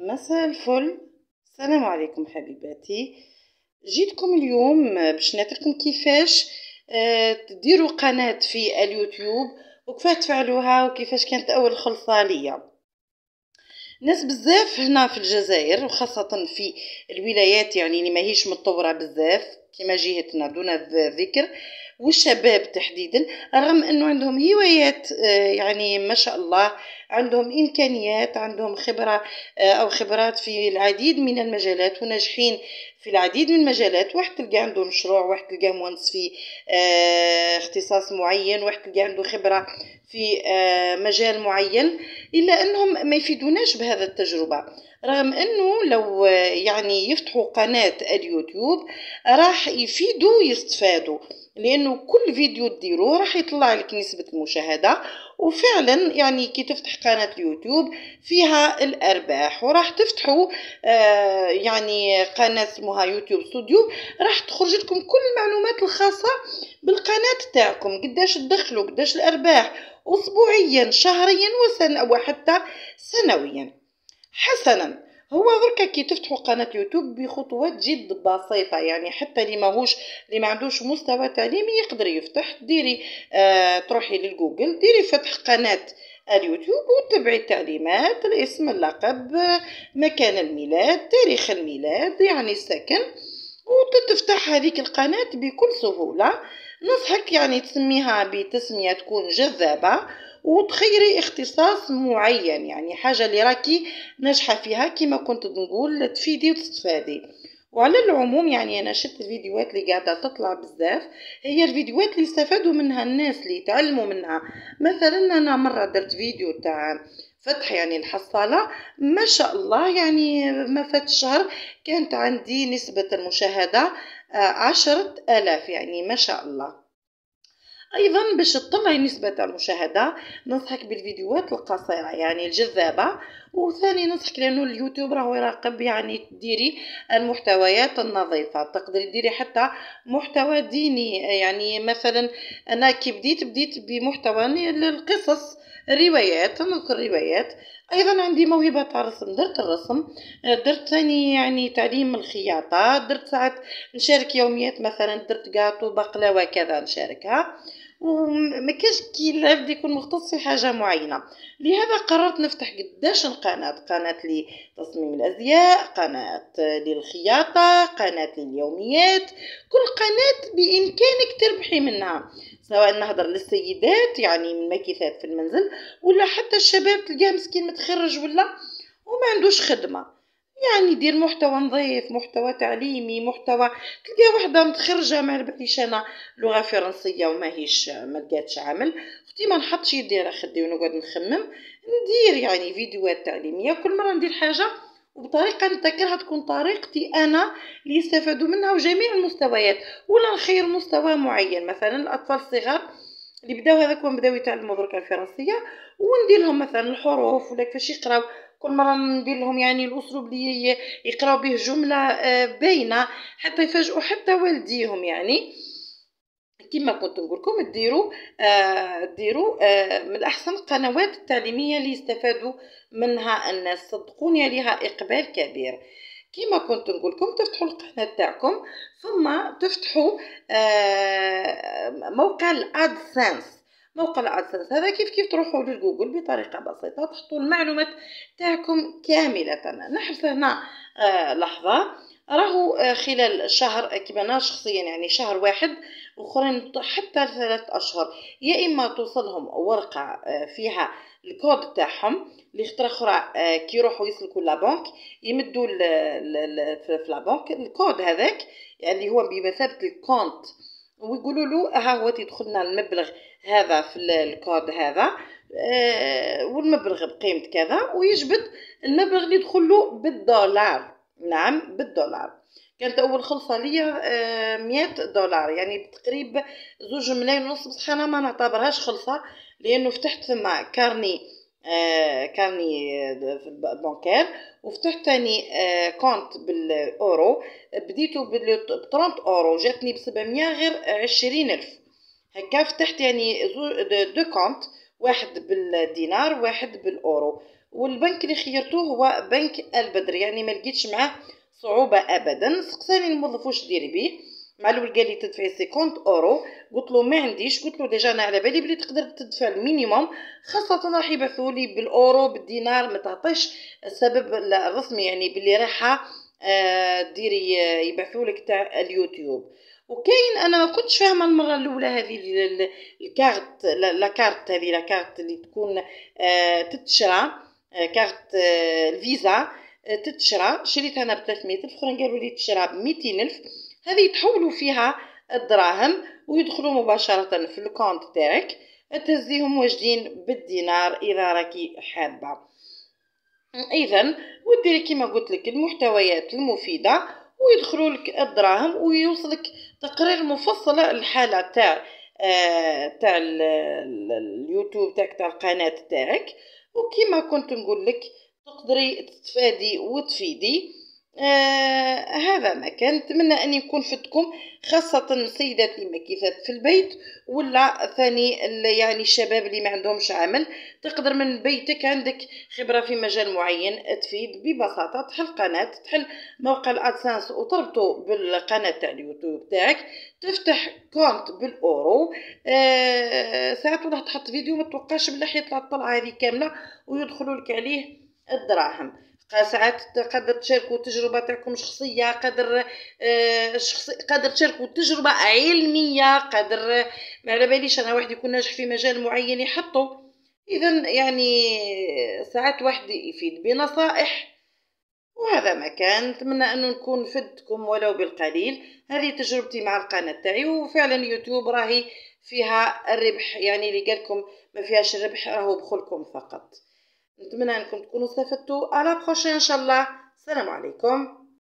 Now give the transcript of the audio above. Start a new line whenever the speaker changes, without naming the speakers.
مساء الفل. السلام عليكم حبيباتي. جيتكم اليوم باش نعطيكم كيفاش تديروا قناة في اليوتيوب وكيفاش تفعلوها وكيفاش كانت اول خلطة ليا. ناس بزاف هنا في الجزائر وخاصة في الولايات يعني اللي ماهيش متطورة بزاف كما جهتنا دون ذكر، والشباب تحديدا، رغم انه عندهم هوايات يعني ما شاء الله، عندهم امكانيات، عندهم خبرة او خبرات في العديد من المجالات وناجحين في العديد من المجالات. واحد تلقى عنده مشروع، واحد تلقى مهندس في اختصاص معين، واحد تلقى عنده خبرة في مجال معين، إلا أنهم ما يفيدوناش بهذا التجربة. رغم أنه لو يعني يفتحوا قناة اليوتيوب راح يفيدوا ويستفادوا، لأنه كل فيديو تديروه راح يطلع لك نسبة المشاهدة، وفعلا يعني كي تفتح قناة اليوتيوب فيها الأرباح. وراح تفتحوا يعني قناة اسمها يوتيوب ستوديو، راح تخرج لكم كل المعلومات الخاصة بالقناة تاعكم، قداش تدخلوا، قداش الأرباح، أسبوعيا، شهريا، وحتى سنويا. حسنا، هو بركا كي تفتحوا قناة يوتيوب بخطوات جد بسيطة، يعني حتى اللي ما عندوش مستوى تعليمي يقدر يفتح. ديري تروحي للجوجل، ديري فتح قناة اليوتيوب وتبعي التعليمات، الاسم، اللقب، مكان الميلاد، تاريخ الميلاد، يعني السكن، وتفتح هذيك القناة بكل سهولة. نصحك يعني تسميها بتسمية تكون جذابة، وتخيري اختصاص معين، يعني حاجة اللي راكي ناجحة فيها كما كنت نقول، تفيدي وتستفادي. وعلى العموم يعني أنا شفت الفيديوهات اللي قاعدة تطلع بزاف، هي الفيديوهات اللي استفادوا منها الناس، اللي يتعلموا منها. مثلا أنا مرة درت فيديو تاع فتح يعني الحصالة، ما شاء الله يعني ما فات شهر كانت عندي نسبة المشاهدة 10,000، يعني ما شاء الله. ايضا باش تطلعي نسبة المشاهدة ننصحك بالفيديوهات القصيرة يعني الجذابة. وثاني ننصحك لانه اليوتيوب راهو يراقب يعني تديري المحتويات النظيفة، تقدري ديري حتى محتوى ديني. يعني مثلا انا كي بديت بمحتوى للقصص، روايات، نذكر روايات. ايضا عندي موهبة تاع الرسم، درت الرسم، درت ثاني يعني تعليم الخياطة، درت ساعات نشارك يوميات، مثلا درت قاطو بقلاوة كذا نشاركها، وما كاش كي العبد يكون مختص في حاجه معينه. لهذا قررت نفتح قداش قناه لتصميم الازياء، قناه للخياطه، قناه لليوميات. كل قناه بامكانك تربحي منها، سواء نهضر للسيدات يعني من ماكيثات في المنزل، ولا حتى الشباب تلقاه مسكين متخرج ولا وما عندوش خدمه، يعني يدير محتوى نظيف، محتوى تعليمي، محتوى. تلقى وحده متخرجه ما باليش انا لغه فرنسيه وماهيش ما لقاتش عمل، اختي ما نحطش يدي راه خدي ونقعد نخمم، ندير يعني فيديوهات تعليميه. كل مره ندير حاجه وبطريقه نذكرها تكون طريقتي انا اللي يستفادوا منها وجميع المستويات، ولا نخير مستوى معين. مثلا الاطفال الصغار اللي بداو هذاك بداو يتعلموا درك الفرنسيه، وندير لهم مثلا الحروف ولا كيفاش يقراو. كل مره ندير لهم يعني الاسلوب اللي يقراو به جمله باينه حتى يفاجئوا حتى والديهم. يعني كما كنت نقول لكم ديروا من الاحسن القنوات التعليميه اللي يستفادوا منها الناس، صدقوني عليها اقبال كبير. كما كنت نقول لكم تفتحوا القناه تاعكم، ثم تفتحوا موقع الادسنس. موقع الادسنس هذا كيف تروحوا للجوجل بطريقه بسيطه، تحطوا المعلومات تاعكم كامله. نحبس هنا لحظه. راهو خلال شهر كما انا شخصيا يعني شهر واحد، واخرين حتى 3 اشهر، يا اما توصلهم ورقه فيها الكود تاعهم، اللي خطره اخرى كي يروحوا يسلكوا لابنك يمدوا في لابنك الكود هذاك اللي هو بمثابه الكونت، ويقولوا له ها هو تدخلنا المبلغ هذا في الكود هذا، والمبلغ بقيمه كذا، ويجبد المبلغ اللي يدخل له بالدولار. نعم بالدولار. كانت اول خلصه ليا 100 دولار، يعني بتقريب 2,5 ملايين. بصح انا ما نعتبرهاش خلصه، لانه فتحت ثم كارني بنكير، وفتحت تاني كونت بالاورو، بديتو ب 30 اورو، جاتني ب700 غير 20,000 هكا. فتحت يعني دو كونت، واحد بالدينار واحد بالاورو، والبنك اللي خيرته هو بنك البدر، يعني ما لقيتش معاه صعوبه ابدا. سقساني الموظف واش ديري بيه، مع الاول قال لي تدفعي 50 اورو، قلت له ما عنديش، قلت له ديجا انا على بالي بلي تقدر تدفع المينيموم، خاصه راح يبعثوا لي بالاورو بالدينار، ما تعطيش السبب الرسمي يعني بلي رايحه ديري يبعثوا لك تاع اليوتيوب. وكاين انا ما كنتش فاهمه المره الاولى هذه الكارت، لا كارت هذه، لا كارت اللي تكون تتشرى، كارت الفيزا تتشرى، شريتها انا ب 300 الف، اخرين قالوا لي تشرى ب 200 الف، هذه يتحولوا فيها الدراهم ويدخلوا مباشره في الكونت تاعك، تهزيهم واجدين بالدينار اذا راكي حابه. اذا وديري كيما قلت لك المحتويات المفيده ويدخلوا لك الدراهم، ويوصلك تقرير مفصل الحاله تاع اليوتيوب تاعك، تاع القناه تاعك. وكيما كنت نقول لك تقدري تتفادي وتفيدي. هذا ما كان، نتمنى اني نكون فدتكم، خاصه السيدات اللي مكيفات في البيت، ولا ثاني يعني الشباب اللي ما عندهمش عمل، تقدر من بيتك عندك خبره في مجال معين تفيد ببساطه، تحل قناه، تحل موقع الادسنس وتربطه بالقناه تاع اليوتيوب تاعك، تفتح كونت بالاورو. ساعات ولا تحط فيديو ما توقعش بلي يطلع الطلعه هذه كامله ويدخلوا لك عليه الدراهم. ساعات قادر تشاركوا تجربه تاعكم شخصيه، قادر تشاركوا تجربه علميه، قادر ما على باليش انا واحد يكون ناجح في مجال معين يحطه. اذا يعني ساعات واحد يفيد بنصائح. وهذا ما كان، نتمنى انه نكون فدتكم ولو بالقليل. هذه تجربتي مع القناه تاعي، وفعلا يوتيوب راهي فيها الربح، يعني اللي قالكم ما فيهاش الربح راهو بخلكم فقط. نتمنى انكم تكونوا استفدتوا. على بروشين ان شاء الله. السلام عليكم.